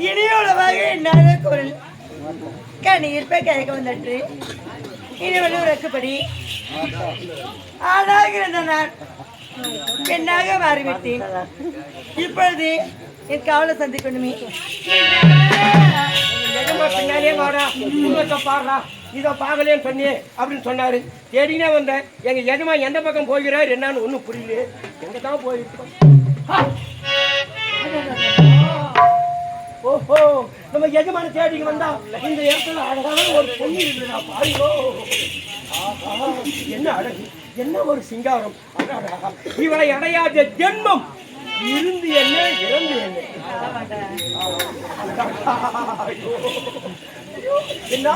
இனியோட வகை என்னாத குரல் கண்ணீர் கேட்க வந்துட்டு இனிவெளி உறக்கப்படி ஆளாக இருந்த நான் பெண்ணாக மாறிவிட்டேன். இப்பொழுது என் காவலை சந்திக்கணுமே. பின்னாலே வாடா பாடுறா இதோ பார்க்கலேன்னு சொன்னியே அப்படின்னு சொன்னாரு. தேடினே வந்தேன். எங்க எஜமா எந்த பக்கம் போகிறார் என்னன்னு ஒன்றும் புரியல. எங்க தான் போயிருக்கோம். ஓஹோ, நம்ம எஜமான தேடிங்க வந்தா இந்த இடத்துல அழகான ஒரு பொண்ணு இருக்குதா பாருங்கோ. என்ன அழகு, என்ன ஒரு சிங்காரம். இவளை அடையாத ஜென்மம் இருந்து என்ன இறந்து என்ன. என்ன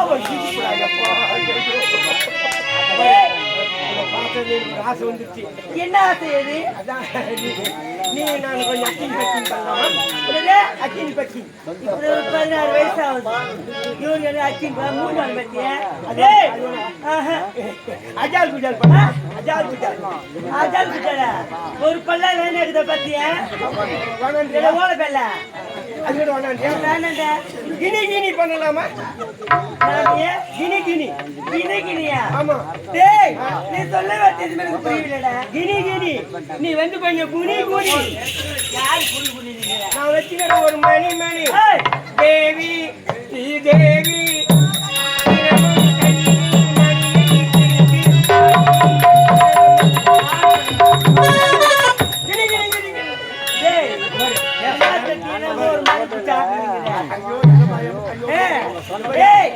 ஆசை வந்துருச்சு. என்ன ஆசை அது? அதான் நீ நான் கொஞ்சம் அக்கினி பச்சி பண்ணலாம். அக்கினி பச்சி 16 வயசு ஆகுது. இவங்க அக்கினி 3 நாள் பத்தியா? அதே அஜால் குஜால் பண்ண அஜால் குஜால் அஜால் குஜாலா ஒரு பல்லா வேணும் இருக்குத பத்தியா? ஓல பெல்ல அது வேணாண்டா. கினி கினி பண்ணலாமா? Guinea Guinea Guinea Guinea? ஆமா. டேய் நீ சொல்ல வேண்டியது எனக்கு புரியலடா. கினி கினி நீ வந்து கொஞ்சம் குனி குனி. யார் குனி குனிங்க? நான் வச்சிருக்க ஒரு மணி மணி தேவி ஸ்ரீ தேவி ஏய்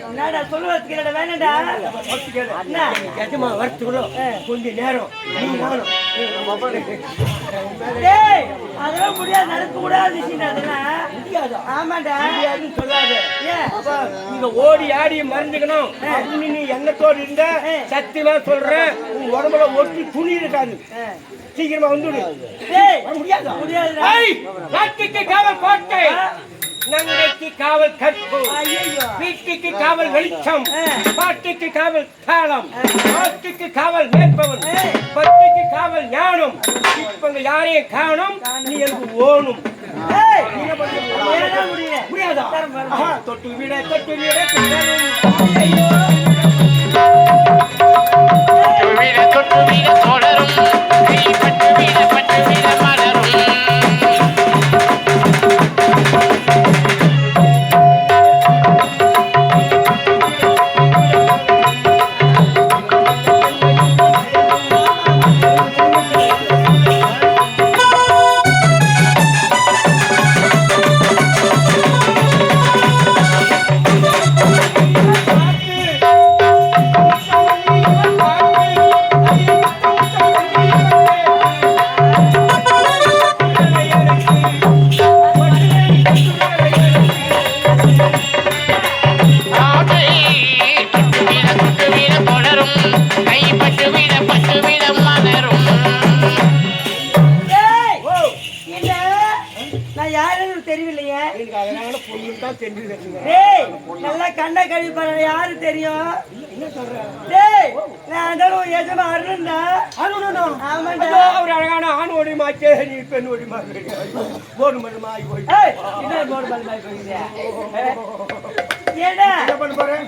என்னடா சொல்லுவதுக்கு இல்லடா வேணாம்டா என்ன எஜமா வரத்துக்குள்ள கொஞ்சம் நேரம் நீ நானும் டேய் அதெல்லாம் முடியாது நடக்க கூடாது விஷயம் அதெல்லாம் முடியாதா? ஆமாடா முடியாதுன்னு சொல்லாத. ஏன் அப்பா, நீங்க ஓடி ஆடி மறந்துக்கணும் அப்படின்னு நீ எண்ணத்தோடு இருந்த சத்தியமா சொல்றேன், உன் உடம்புல ஒட்டி துணி இருக்காது. சீக்கிரமா வந்துடு. டேய் முடியாதா? முடியாதுடா ஏய், நாட்டுக்கு காவல் கோட்டை, நங்கைக்கு காவல் கற்பு, ஐயோ வீட்டுக்கு காவல் வெளிச்சம், பாட்டுக்கு காவல் தாளம், ஆட்டுக்கு காவல் மேற்பவன், பத்துக்கு காவல் ஞானம். இப்ப யாரையும் காணும், நீ எனக்கு ஓணும். ஏய் நீ என்ன பண்ணுற? ஏடா முடியல முடியாதா? ஆஹா, தொட்டு விட குண்டலும். தொட்டு வீர தொடரும், பட்டு வீர மலரும். எனக்கு அதனால பொண்ணு தான் தெரிஞ்சு. டேய் நல்லா கண்ணை கழுவி பாரு யாரு தெரியும் என்ன சொல்ற? டேய் நான் தான் உன் எஜமா அருணா அருணனா? ஆமாண்டா ஐயோ, அவர் அழகான ஆண் ஓடி மாச்சே, நீ பெண் ஓடி மாறி போடு மட்டும் ஆகி போய். ஏய் என்ன போடு பால் பால் போயிடுறியா ஏடா என்ன பண்ண போறேன்?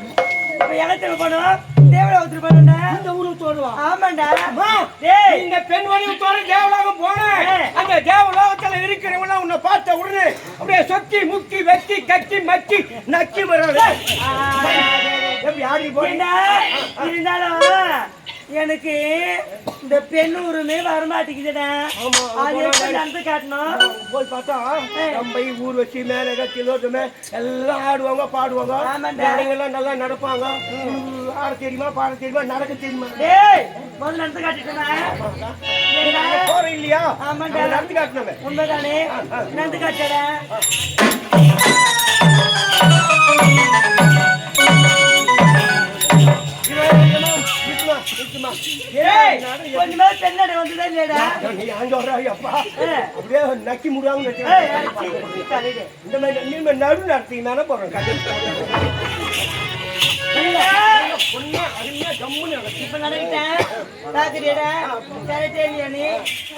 இப்ப எலக்ட்ரிக் பண்ணுவோம் தேவல ஊத்துற பண்ணுடா இந்த ஊருக்கு தோடுவா. ஆமாண்டா அம்மா, டேய் இந்த பெண் வழி தோற தேவலோகம் போனேன். அந்த தேவலோகத்துல இருக்கிறவங்க உன்னை பார்த்த உடனே அப்படியே சொக்கி முக்கி வெட்டி கட்டி மச்சி நக்கி வராது. எப்படி ஆடி போறீங்க? இருந்தாலும் எனக்கு இந்த பெண் உரிமை வரமாட்டேங்குதுடா. அது எப்படி நடந்து காட்டணும்? போய் பார்த்தா நம்ம ஊர் வச்சு மேல கிலோட்டுமே எல்லாம் ஆடுவாங்க பாடுவாங்க. ஆமாண்டா. எல்லாம் நல்லா நடப்பாங்க. ஆட தெரியுமா பாட தெரியுமா நடக்க தெரியுமா? டேய் முதல்ல நடந்து காட்டிட்டேனா? போற இல்லையா? ஆமாண்டா. நடந்து காட்டினமே உண்மைதானே நடந்து காட்டடா. ஏய் கொஞ்சமா பெண்ணடை வந்துதா இல்லடா? நீ அங்க வர்றாய் அப்பா, அப்படியே நக்கி முடுவாங்க. ஏய் கரெக்ட். இந்த மாதிரி நீ நடு நடத்தீங்கன்னா போறேன் கதை பொண்ணு அருமையா கம்முன்னு நடக்கும். இப்ப நடக்கிட்டேன் பாக்குறியடா கரெக்டே இல்லையா நீ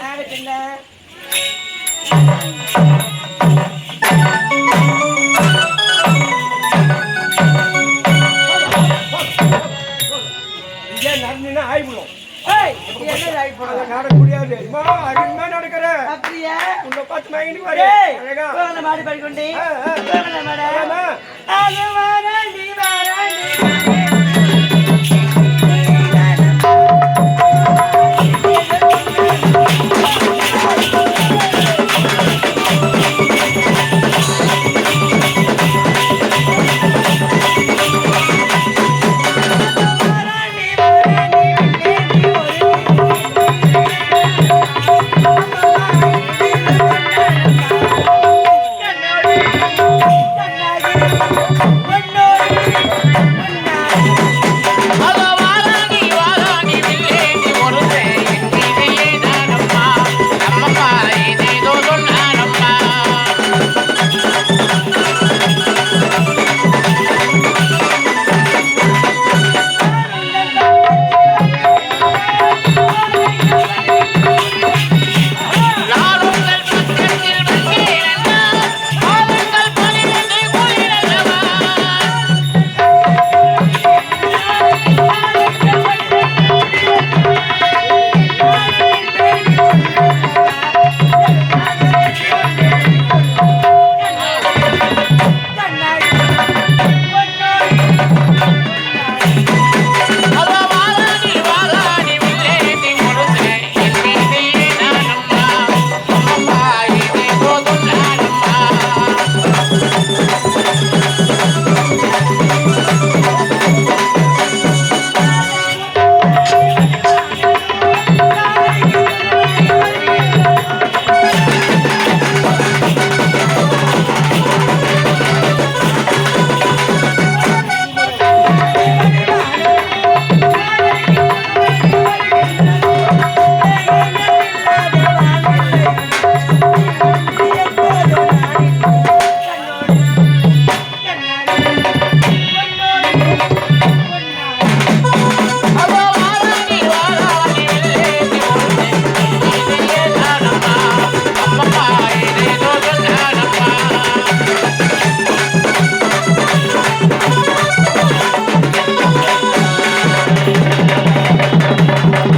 ஆகட்டுண்டா. இதே நடந்தீங்கன்னா ஆயிடும். ஏய் என்ன ரைட் போற? நட முடியாது. அருமையா நடக்கிற அப்படியே உன்னை பார்த்து மயங்கி பாரு. ஏய் அழகா போன மாடி படிக்கொண்டே ஆ. போன மாட ஆமா. ஆமா